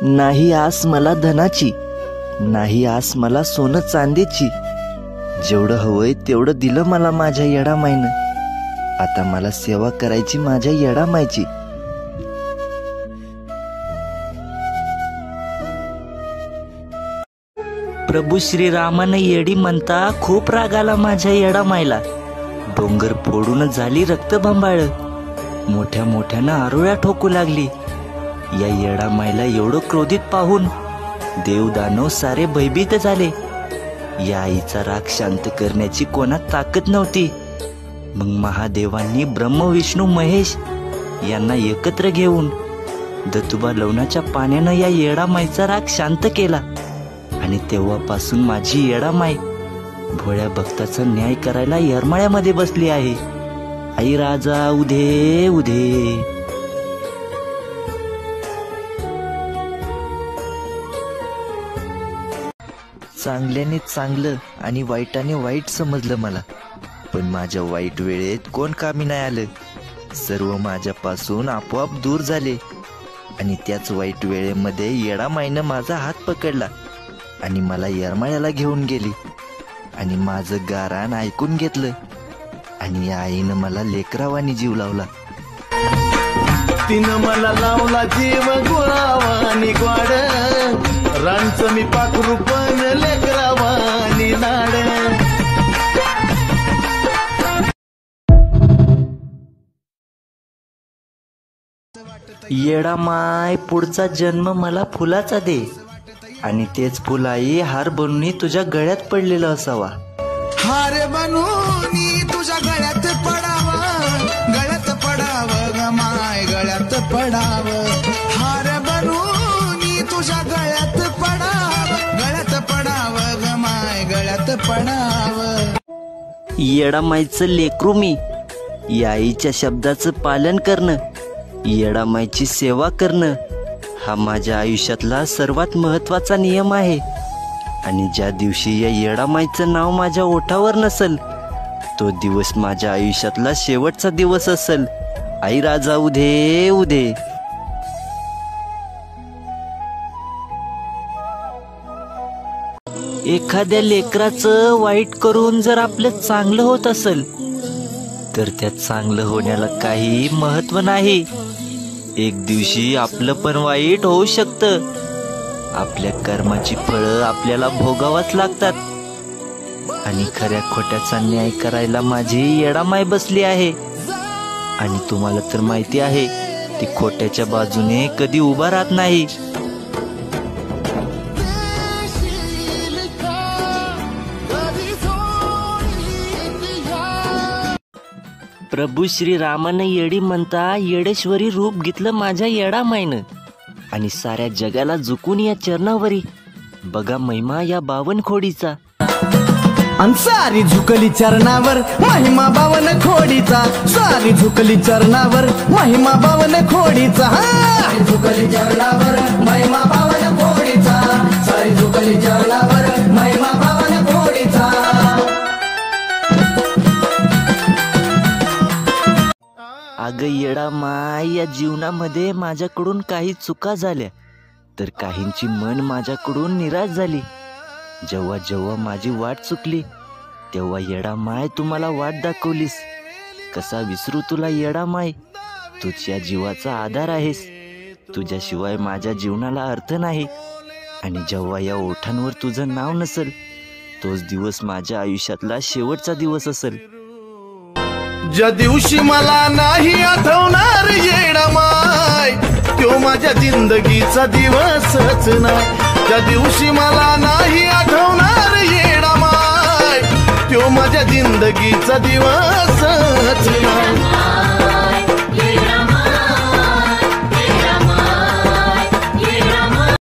नाही आस मला धनाची, नाही आस मला सोनं चांदीची. जेवढं हवंय तेवढं दिलं मला माझ्या येडामाईनं. आता मला सेवा करायची माझ्या येडामाईची. प्रभू श्रीरामानं येडी म्हणता खूप राग आला माझ्या येडामाईला. डोंगर फोडून झाली रक्तबंबाळ, मोठ्या मोठ्यानं आरोळ्या ठोकू लागली. या येडामाईला एवढं क्रोधित पाहून देव दानव सारे भयभीत झाले. या आईचा राग शांत करण्याची कोणात ताकद नव्हती. मग महादेवांनी ब्रह्म विष्णू महेश यांना एकत्र घेऊन दत्तुबा लवणाच्या पाण्यानं या येडामाईचा राग शांत केला. आणि तेव्हापासून माझी येडामाई भोळ्या भक्ताचा न्याय करायला येरमाळ्यामध्ये बसली आहे. आई राजा उधे उधे. चांगल्याने चांगलं आणि वाईटाने वाईट समजलं मला. पण माझ्या वाईट वेळेत कोण कामी नाही आलं. सर्व माझ्यापासून आपोआप दूर झाले. आणि त्याच वाईट वेळेमध्ये येडामाईनं माझा हात पकडला आणि मला येरमाळ्याला घेऊन गेली. आणि माझं गाराण ऐकून घेतलं. आणि या आईनं मला लेकरावानी जीव लावला. तिनं मला लावला जीव गुळावानी ग्वाड, रांचं मी पाखरू पण लेकरावानी लाड. येडामाय पुढचा जन्म मला फुलाचा दे, आणि तेच फुलाई हार बनून तुझ्या गळ्यात पडलेलं असावा. हार बनून तुझ्या गळ्यात पडावं, गळ्यात पडावं ग माय गळ्यात पडावं. हार बनून तुझ्या गळ्यात पडावं, गळ्यात पडावं ग माय गळ्यात पडावं. येडामाईचं लेकरू मी. या आईच्या शब्दाचं पालन करणं, येडामाईची सेवा करणं हा माझ्या आयुष्यातला सर्वात महत्वाचा नियम आहे. आणि ज्या दिवशी या येडामाईचं नाव माझ्या ओठावर नसल, तो दिवस माझ्या आयुष्यातला शेवटचा दिवस असेल. आई राजा उधे उधे. एखाद्या लेकराचं वाईट करून जर आपलं चांगलं होत असेल तर त्या चांगलं होण्याला काही महत्व नाही. एक दिवशी आपलं पण वाईट होऊ शकतं. आपल्या कर्माची फळं आपल्याला भोगावाच लागतात. आणि खऱ्या खोट्याचा न्याय करायला माझी येडामाई बसली आहे. आणि तुम्हाला तर माहिती आहे, ती खोट्याच्या बाजूने कधी उभा राहत नाही. प्रभू श्रीरामानं येडी म्हणता येडेश्वरी रूप घेतलं माझ्या येडामाईनं. आणि साऱ्या जगाला झुकून या चरणावरी बघा महिमा या बावन खोडीचा. सारी झुकली चरणावर महिमा बावन खोडीचा, सारी झुकली चरणावर महिमा बावन खोडीचा. झुकली चरणावर महिमा बावन खोडीचा, सारी झुकली चरणावर महिमा बावन खोडीचा. अगं येडामाई, या जीवनामध्ये माझ्याकडून काही चुका झाल्या, तर काहींची मन माझ्याकडून निराश झाली. जेव्हा जेव्हा माझी वाट चुकली तेव्हा येडामाई तुम्हाला वाट दाखवलीस. कसा विसरू तुला येडामाई, तूच या जीवाचा आधार आहेस. तुझ्याशिवाय माझ्या जीवनाला अर्थ नाही. आणि जेव्हा या ओठांवर तुझं नाव नसेल, तोच दिवस माझ्या आयुष्यातला शेवटचा दिवस असेल. ज्या दिवशी मला नाही आठवणार येडामाई, तो माझ्या जिंदगीचा दिवसच नाही. ज्या दिवशी मला नाही आठवणार येडामाई, तो माझ्या जिंदगीचा दिवसच नाही.